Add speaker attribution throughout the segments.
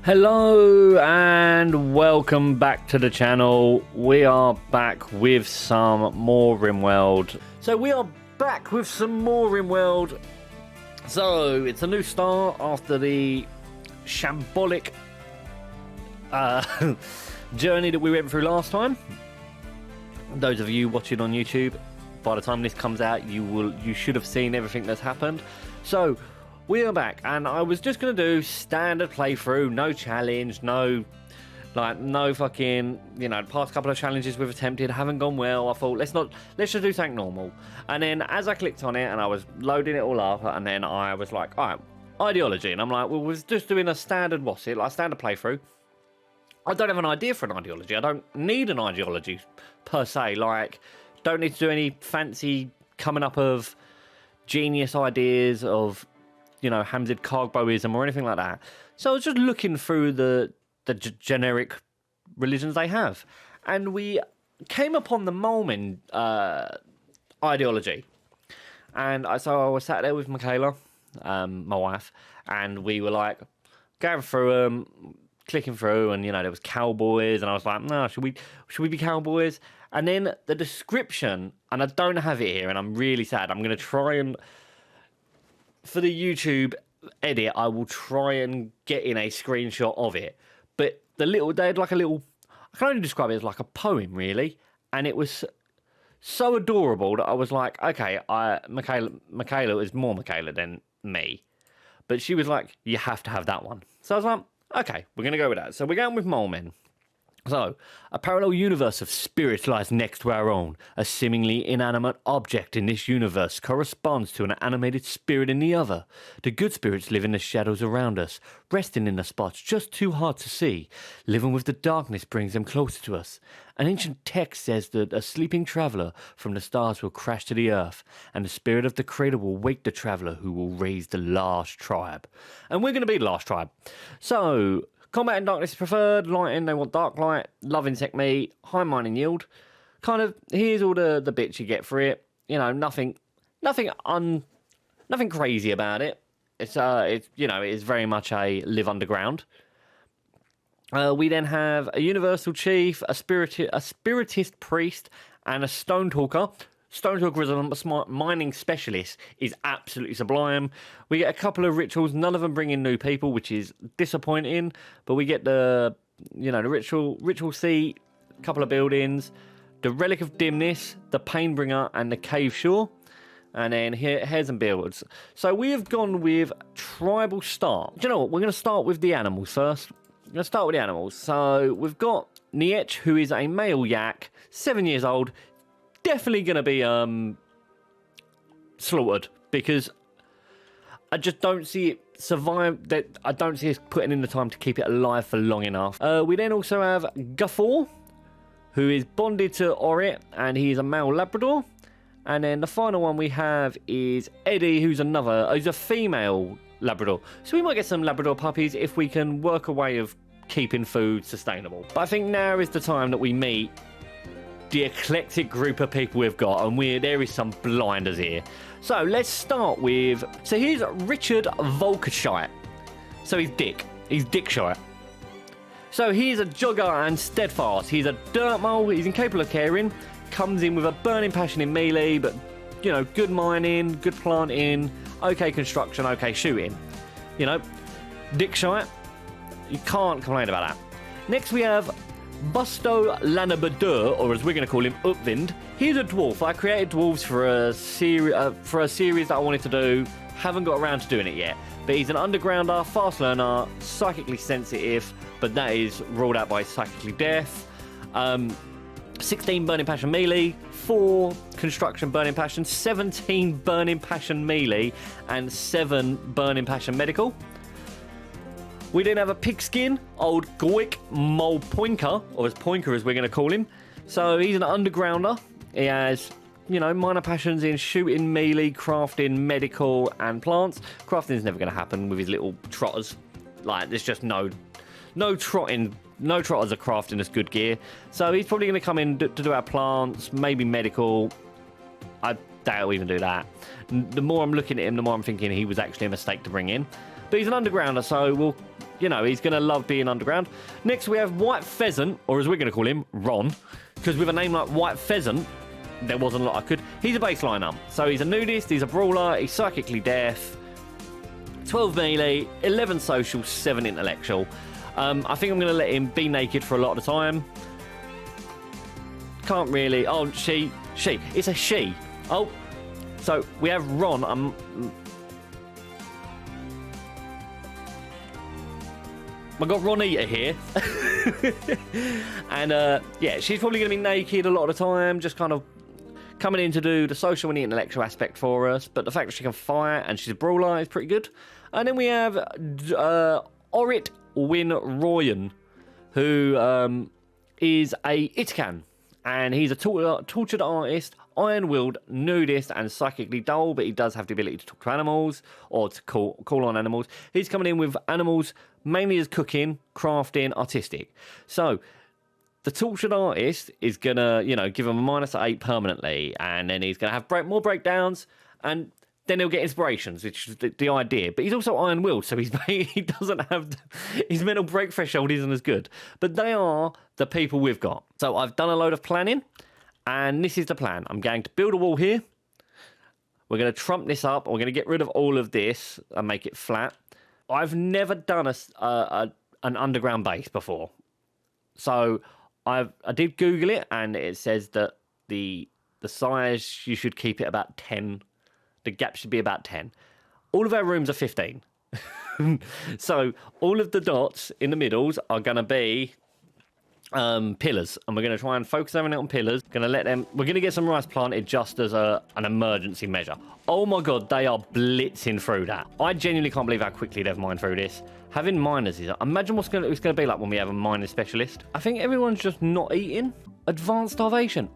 Speaker 1: Hello and welcome back to the channel. We are back with some more Rimworld. So it's a new start after the shambolic journey that we went through last time. Those of you watching on YouTube, by the time this comes out, you should have seen everything that's happened. So we are back, and I was just gonna do standard playthrough, no challenge, no fucking, the past couple of challenges we've attempted haven't gone well. I thought let's just do something normal. And then as I clicked on it and I was loading it all up, and then I was like, all right, ideology, and I'm like, well, we're just doing a standard standard playthrough. I don't have an idea for an ideology. I don't need an ideology per se. Don't need to do any fancy coming up of genius ideas of Hamzid Kargboism or anything like that. So I was just looking through the generic religions they have, and we came upon the Molmen ideology. And so I was sat there with Michaela, my wife, and we were like going through them, clicking through, and there was cowboys, and I was like, no, should we be cowboys? And then the description, and I don't have it here, and I'm really sad. I'm going to try and, for the YouTube edit, I will try and get in a screenshot of it. But they had like a little, I can only describe it as like a poem, really. And it was so adorable that I was like, okay, Michaela is more Michaela than me. But she was like, you have to have that one. So I was like, okay, we're going to go with that. So we're going with Molemen. So, a parallel universe of spirits lies next to our own. A seemingly inanimate object in this universe corresponds to an animated spirit in the other. The good spirits live in the shadows around us, resting in the spots just too hard to see. Living with the darkness brings them closer to us. An ancient text says that a sleeping traveller from the stars will crash to the earth, and the spirit of the cradle will wake the traveller who will raise the last tribe. And we're going to be the last tribe. So, combat and darkness is preferred, lighting, they want dark light, love insect meat, high mining yield. Kind of, here's all the bits you get for it. Nothing crazy about it. It is very much a live underground. We then have a universal chief, a spiritist priest, and a stone talker. Stone Talker is a smart mining specialist, is absolutely sublime. We get a couple of rituals, none of them bring in new people, which is disappointing. But we get the ritual seat, a couple of buildings, the Relic of Dimness, the Painbringer, and the Cave Shore. And then here's and builds. So we have gone with tribal start. Do you know what? We're going to start with the animals first. I'm going to start with the animals. So we've got Niech, who is a male yak, 7 years old. Definitely going to be slaughtered, because I just don't see it survive. That I don't see us putting in the time to keep it alive for long enough. We then also have Guffaw, who is bonded to Orit, and he's a male Labrador. And then the final one we have is Eddie, who's a female Labrador. So we might get some Labrador puppies if we can work a way of keeping food sustainable. But I think now is the time that we meet the eclectic group of people we've got, and there is some blinders here. So let's start with, so here's Richard Volkershite. So he's Dickshite. So he's a jogger and steadfast. He's a dirt mole. He's incapable of caring. Comes in with a burning passion in melee, but good mining, good planting, okay construction, okay shooting. Dickshite. You can't complain about that. Next we have Busto Lanabadur, or as we're going to call him, Upvind. He's a dwarf. I created dwarves for a series that I wanted to do. Haven't got around to doing it yet. But he's an undergrounder, fast learner, psychically sensitive, but that is ruled out by psychically deaf. 16 burning passion melee, 4 construction burning passion, 17 burning passion melee, and 7 burning passion medical. We then have a pigskin, old Goik Mole Poinker, or as Poinker as we're going to call him. So he's an undergrounder. He has, minor passions in shooting, melee, crafting, medical, and plants. Crafting is never going to happen with his little trotters. There's just no trotting. No trotters are crafting us good gear. So he's probably going to come in to do our plants, maybe medical. I doubt he'll even do that. The more I'm looking at him, the more I'm thinking he was actually a mistake to bring in. But he's an undergrounder, so you know, he's going to love being underground. Next, we have White Pheasant, or as we're going to call him, Ron. Because with a name like White Pheasant, there wasn't a lot I could. He's a baseliner. So he's a nudist, he's a brawler, he's psychically deaf. 12 melee, 11 social, 7 intellectual. I think I'm going to let him be naked for a lot of the time. Can't really. Oh, she. It's a she. Oh, so we have Ron. I got Ron Eater here. And yeah, she's probably going to be naked a lot of the time, just kind of coming in to do the social and the intellectual aspect for us. But the fact that she can fight and she's a brawler is pretty good. And then we have Orit Win Royan, who is a Itikan. And he's a tortured artist, iron-willed, nudist, and psychically dull, but he does have the ability to talk to animals, or to call on animals. He's coming in with animals mainly as cooking, crafting, artistic. So, the tortured artist is going to, you know, give him a -8 permanently, and then he's going to have more breakdowns, and then he'll get inspirations, which is the idea. But he's also iron-willed, so he doesn't have... his mental break threshold isn't as good. But they are the people we've got. So I've done a load of planning, and this is the plan. I'm going to build a wall here. We're going to trump this up. We're going to get rid of all of this and make it flat. I've never done an underground base before. So I did Google it, and it says that the size, you should keep it about 10. The gap should be about 10. All of our rooms are 15. So all of the dots in the middles are going to be pillars. And we're going to try and focus everything on pillars. We're going to get some rice planted just as an emergency measure. Oh my God, they are blitzing through that. I genuinely can't believe how quickly they've mined through this. Having miners is... Imagine what it's going to be like when we have a mining specialist. I think everyone's just not eating. Advanced starvation.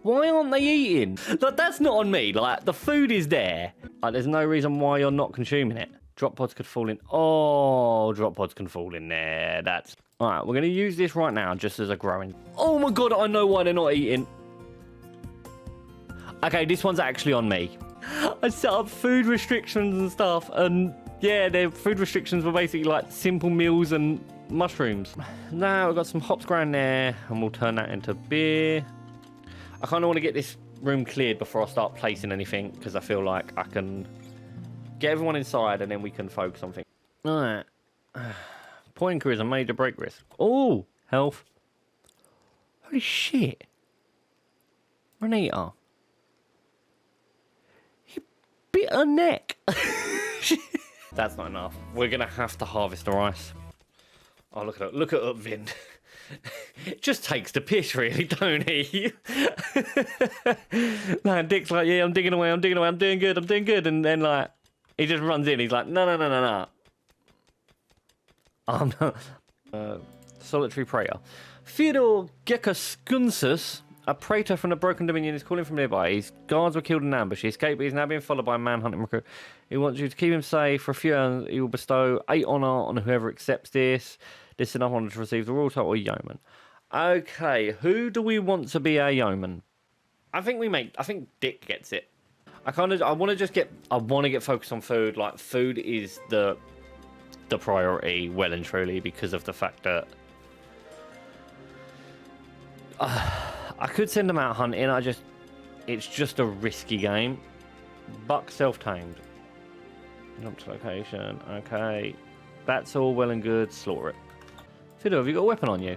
Speaker 1: Why aren't they eating? Like, that's not on me. Like, the food is there. Like, there's no reason why you're not consuming it. Drop pods could fall in. Oh, drop pods can fall in there. That's... All right, we're going to use this right now just as a growing... Oh, my God, I know why they're not eating. Okay, this one's actually on me. I set up food restrictions and stuff, and, yeah, their food restrictions were basically, like, simple meals and mushrooms. Now we've got some hops growing there, and we'll turn that into beer. I kind of want to get this room cleared before I start placing anything, because I feel like I can get everyone inside and then we can focus on things. Alright. Poinker is a major break risk. Oh, health. Holy shit. Renita. He bit her neck. That's not enough. We're going to have to harvest the rice. Oh, look at it. Look at Upvind. It just takes the piss, really, don't he? Like, Dick's like, yeah, I'm digging away, I'm doing good. And then, like, he just runs in. He's like, no. I'm not. Solitary prayer. Theodore Gekaskunsus, a praetor from the Broken Dominion, is calling from nearby. His guards were killed in an ambush. He escaped, but he's now being followed by a man-hunting recruit. He wants you to keep him safe. For a few hours, he will bestow 8 honor on whoever accepts this. This is enough honor to receive the royal title of yeoman. Okay, who do we want to be our yeoman? I think Dick gets it. I want to get focused on food. Like, food is the priority, well and truly, because of the fact that I could send them out hunting. It's just a risky game. Buck self-tamed. Jump to location. Okay, that's all well and good. Slaughter it. Fiddle, have you got a weapon on you?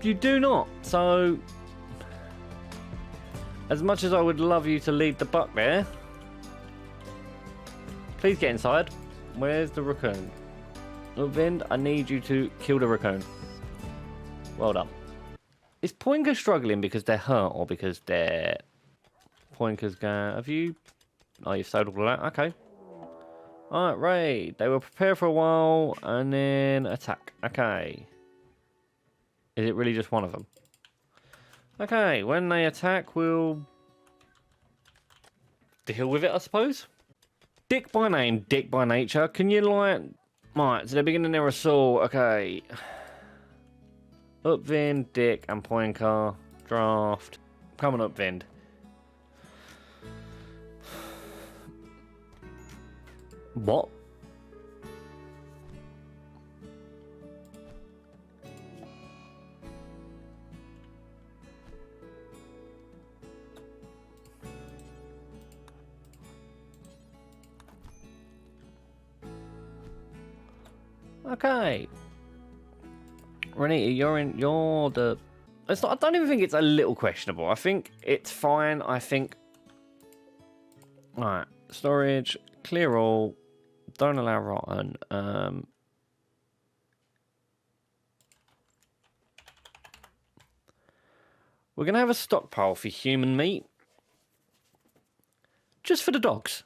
Speaker 1: You do not. So, as much as I would love you to lead the buck there, please get inside. Where's the raccoon? Vind, I need you to kill the raccoon. Well done. Is Poinker struggling because they're hurt or because they're... Poinker's going... Have you... Oh, you've sold all of that? Okay. Alright, raid. They will prepare for a while and then attack. Okay. Is it really just one of them? Okay, when they attack, we'll deal with it, I suppose. Dick by name, Dick by nature. Can you, like... Right, so they're beginning their assault. Okay. Upvind, Dick, and Poinker. Draft. Come on, Upvind. What? Okay. Renita, you're the... It's not, I don't even think it's a little questionable. I think it's fine. I think... Alright. Storage. Clear all. Don't allow rotten. We're going to have a stockpile for human meat. Just for the dogs.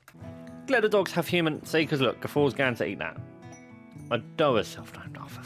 Speaker 1: Let the dogs have human... See, because look, Gafor's going to eat that. I do herself. Oh, for